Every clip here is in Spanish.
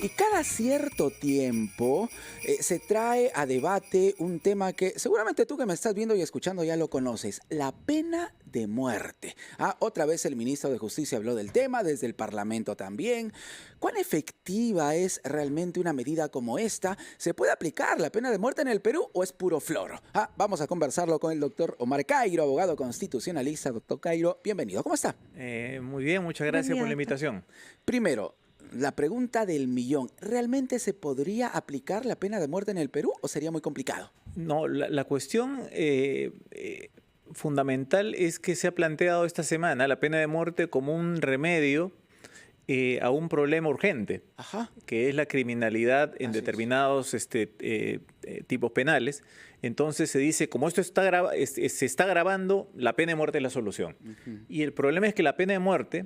Y cada cierto tiempo se trae a debate un tema que seguramente tú que me estás viendo y escuchando ya lo conoces, la pena de muerte. Otra vez el ministro de Justicia habló del tema, desde el Parlamento también. ¿Cuán efectiva es realmente una medida como esta? ¿Se puede aplicar la pena de muerte en el Perú o es puro floro? Vamos a conversarlo con el doctor Omar Cairo, abogado constitucionalista. Doctor Cairo, bienvenido. ¿Cómo está? Muy bien, muchas gracias por la invitación. Primero, la pregunta del millón, ¿realmente se podría aplicar la pena de muerte en el Perú o sería muy complicado? No, la cuestión fundamental es que se ha planteado esta semana la pena de muerte como un remedio a un problema urgente, que es la criminalidad en determinados tipos penales. Entonces se dice, como esto se está agravando, la pena de muerte es la solución. Y el problema es que la pena de muerte,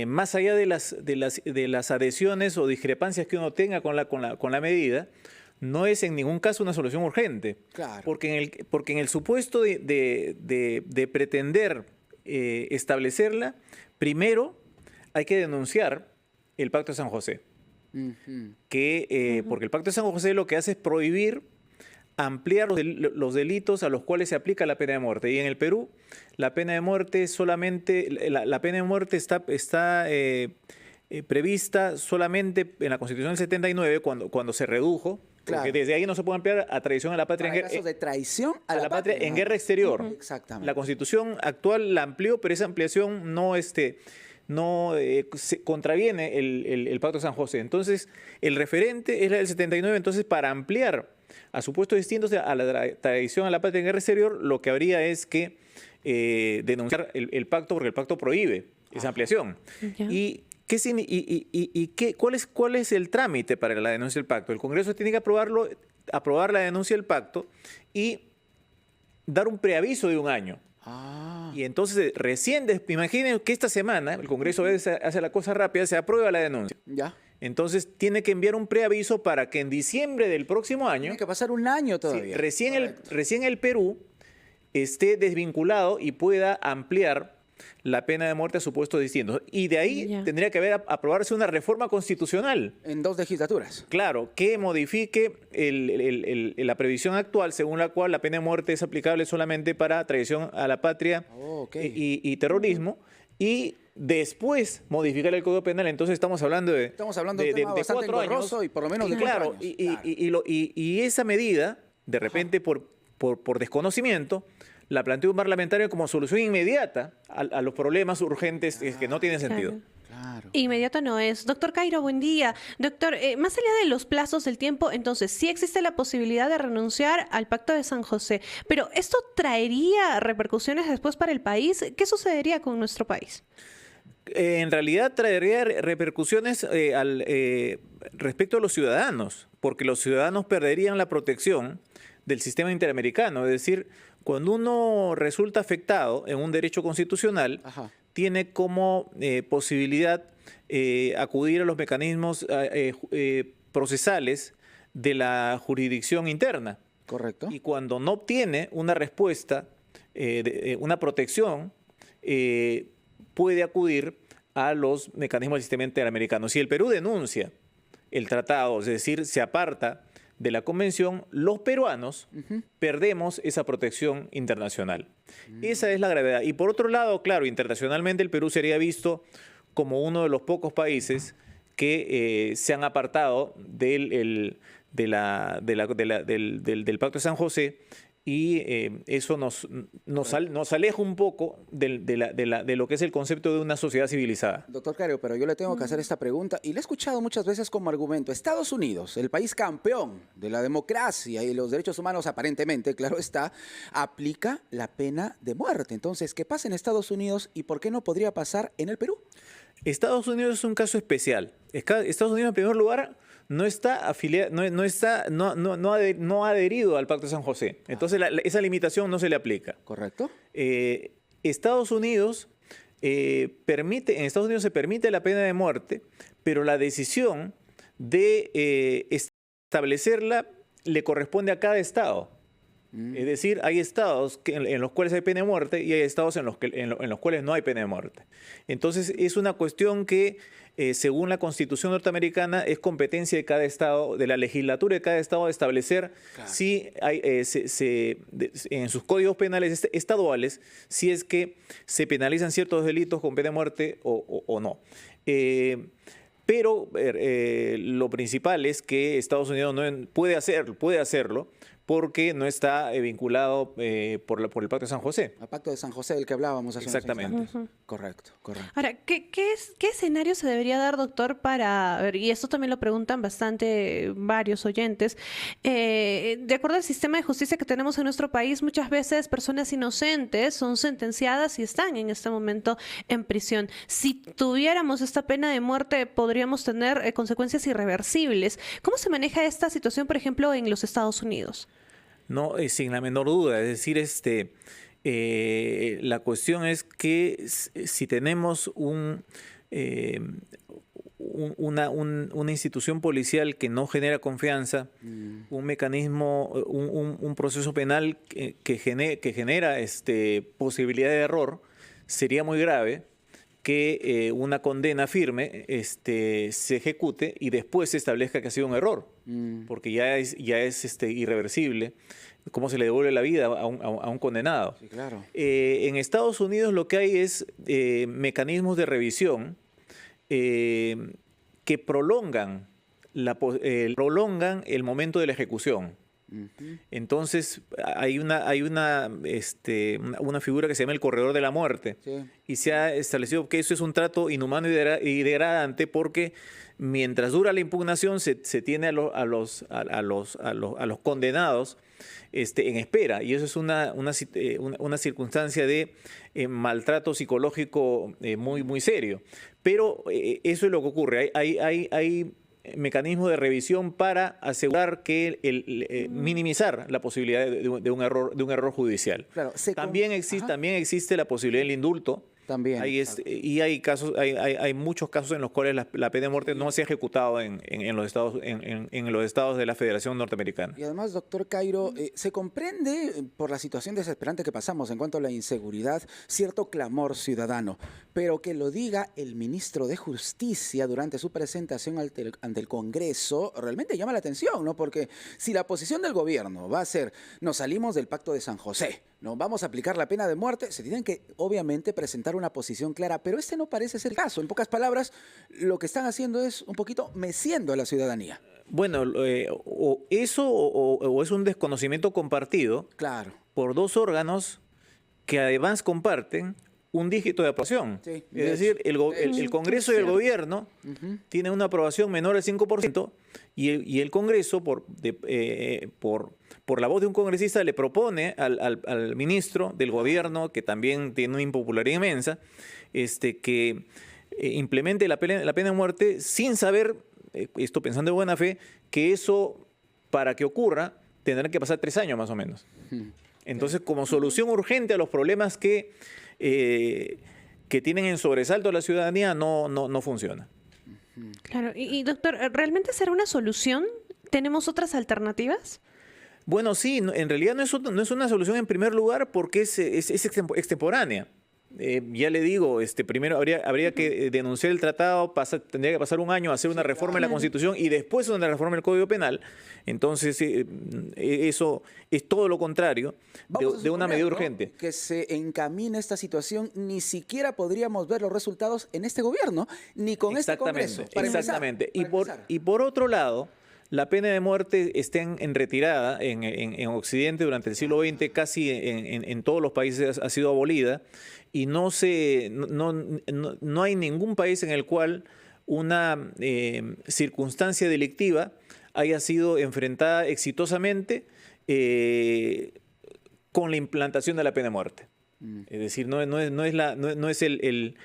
más allá de las adhesiones o discrepancias que uno tenga con la medida, no es en ningún caso una solución urgente. Claro. Porque en el supuesto de pretender establecerla, primero hay que denunciar el Pacto de San José. Porque el Pacto de San José lo que hace es prohibir ampliar los delitos a los cuales se aplica la pena de muerte. Y en el Perú, la pena de muerte solamente, la pena de muerte está prevista solamente en la Constitución del 79, cuando se redujo. Claro. Porque desde ahí no se puede ampliar a traición a la patria. Para casos de traición a la patria en guerra exterior. Exactamente. La Constitución actual la amplió, pero esa ampliación no se contraviene el Pacto de San José. Entonces, el referente es la del 79. Entonces, para ampliar a supuestos distintos a la traición a la patria en guerra exterior, lo que habría es que denunciar el pacto, porque el pacto prohíbe esa ampliación. ¿Y cuál es el trámite para la denuncia del pacto? El Congreso tiene que aprobar la denuncia del pacto y dar un preaviso de un año. Y entonces recién, imaginen que esta semana el Congreso hace la cosa rápida, se aprueba la denuncia. Ya. Entonces tiene que enviar un preaviso para que en diciembre del próximo año... Tiene que pasar un año todavía. Sí, recién el Perú esté desvinculado y pueda ampliar la pena de muerte a supuestos distintos. Y de ahí tendría que aprobarse una reforma constitucional. En 2 legislaturas. Claro, que modifique la previsión actual, según la cual la pena de muerte es aplicable solamente para traición a la patria y terrorismo. Y después modificar el Código Penal. Entonces estamos hablando de 4 años. Y por lo menos de 4 años. Y esa medida, de repente por desconocimiento, la planteó un parlamentario como solución inmediata a los problemas urgentes que no tienen sentido. Claro. Inmediato no es. Doctor Cairo, buen día. Doctor, más allá de los plazos del tiempo, entonces sí existe la posibilidad de renunciar al Pacto de San José, pero ¿esto traería repercusiones después para el país? ¿Qué sucedería con nuestro país? En realidad traería repercusiones respecto a los ciudadanos, porque los ciudadanos perderían la protección del sistema interamericano. Es decir, cuando uno resulta afectado en un derecho constitucional, tiene como posibilidad acudir a los mecanismos procesales de la jurisdicción interna. Correcto. Y cuando no obtiene una respuesta, una protección, puede acudir a los mecanismos del sistema interamericano. Si el Perú denuncia el tratado, es decir, se aparta de la convención, los peruanos perdemos esa protección internacional. Esa es la gravedad. Y por otro lado, claro, internacionalmente el Perú sería visto como uno de los pocos países que se han apartado del Pacto de San José, y eso nos aleja un poco de lo que es el concepto de una sociedad civilizada. Doctor Cairo, pero yo le tengo que hacer esta pregunta y la he escuchado muchas veces como argumento. Estados Unidos, el país campeón de la democracia y los derechos humanos aparentemente, claro está, aplica la pena de muerte. Entonces, ¿qué pasa en Estados Unidos y por qué no podría pasar en el Perú? Estados Unidos es un caso especial. Estados Unidos, en primer lugar, no está afiliado, no ha adherido al Pacto de San José. Entonces esa limitación no se le aplica. Correcto. Estados Unidos en Estados Unidos se permite la pena de muerte, pero la decisión de establecerla le corresponde a cada estado. Es decir, hay estados en los cuales hay pena de muerte y hay estados en los cuales no hay pena de muerte. Entonces, es una cuestión que, según la Constitución norteamericana, es competencia de cada estado, de la legislatura de cada estado, establecer si hay, en sus códigos penales estaduales, si es que se penalizan ciertos delitos con pena de muerte o no. Pero lo principal es que Estados Unidos no puede hacerlo porque no está vinculado por el Pacto de San José. El Pacto de San José del que hablábamos hace unos Exactamente. instantes. Correcto. Ahora, ¿qué escenario se debería dar, doctor, para ver, y esto también lo preguntan bastante varios oyentes, de acuerdo al sistema de justicia que tenemos en nuestro país, muchas veces personas inocentes son sentenciadas y están en este momento en prisión. Si tuviéramos esta pena de muerte, podríamos tener consecuencias irreversibles. ¿Cómo se maneja esta situación, por ejemplo, en los Estados Unidos? No, sin la menor duda. Es decir, la cuestión es que si tenemos una institución policial que no genera confianza, un mecanismo, un proceso penal que genera posibilidad de error, sería muy grave que una condena firme se ejecute y después se establezca que ha sido un error, porque ya es irreversible. ¿Cómo se le devuelve la vida a un condenado? Sí, claro. En Estados Unidos lo que hay es mecanismos de revisión que prolongan el momento de la ejecución. Entonces hay una figura que se llama el corredor de la muerte, sí, y se ha establecido que eso es un trato inhumano y degradante porque mientras dura la impugnación se tiene a los condenados en espera, y eso es una circunstancia de maltrato psicológico muy serio. Pero eso es lo que ocurre. Hay mecanismo de revisión para asegurar que minimizar la posibilidad de un error judicial. Claro, también existe la posibilidad del indulto. También. Y hay muchos casos en los cuales la pena de muerte no se ha ejecutado en los estados de la Federación Norteamericana. Y además, doctor Cairo, se comprende por la situación desesperante que pasamos en cuanto a la inseguridad, cierto clamor ciudadano, pero que lo diga el ministro de Justicia durante su presentación ante el Congreso realmente llama la atención, ¿no? Porque si la posición del gobierno va a ser, nos salimos del Pacto de San José, no vamos a aplicar la pena de muerte, se tienen que obviamente presentar una posición clara, pero no parece ser el caso. En pocas palabras, lo que están haciendo es un poquito meciendo a la ciudadanía. Bueno, o es un desconocimiento compartido, claro, por dos órganos que además comparten un dígito de aprobación. Sí, es decir, el Congreso y el gobierno tienen una aprobación menor al 5% y el Congreso, por la voz de un congresista, le propone al ministro del gobierno, que también tiene una impopularidad inmensa, que implemente la pena de muerte sin saber, esto pensando de buena fe, que eso, para que ocurra, tendrán que pasar 3 años más o menos. Entonces, como solución urgente a los problemas que tienen en sobresalto a la ciudadanía, no funciona. Claro. Y doctor, ¿realmente será una solución? ¿Tenemos otras alternativas? Bueno, sí, en realidad no es una solución en primer lugar porque es extemporánea. Ya le digo, primero habría que denunciar el tratado, tendría que pasar un año, hacer una reforma en la Constitución y después una reforma en el Código Penal. Entonces, eso es todo lo contrario de una medida urgente. Que se encamine esta situación, ni siquiera podríamos ver los resultados en este gobierno, ni con este Congreso. Exactamente. Y por otro lado, la pena de muerte está en retirada en Occidente durante el siglo XX, casi en todos los países ha sido abolida, y no hay ningún país en el cual una circunstancia delictiva haya sido enfrentada exitosamente con la implantación de la pena de muerte. Es decir, no es el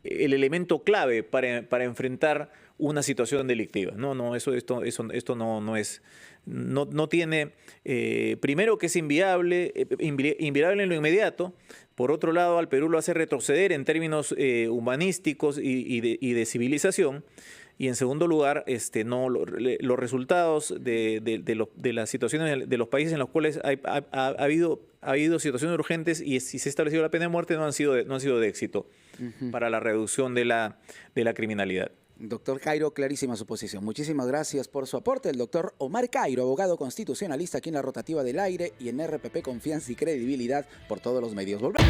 elemento clave para enfrentar una situación delictiva. Esto no tiene, primero que es inviable en lo inmediato. Por otro lado, al Perú lo hace retroceder en términos humanísticos y de civilización. Y en segundo lugar, los resultados de las situaciones de los países en los cuales ha habido situaciones urgentes y si se ha establecido la pena de muerte no han sido de éxito para la reducción de la criminalidad. Doctor Cairo, clarísima su posición. Muchísimas gracias por su aporte. El doctor Omar Cairo, abogado constitucionalista aquí en la Rotativa del Aire y en RPP Confianza y Credibilidad por todos los medios. Volvemos.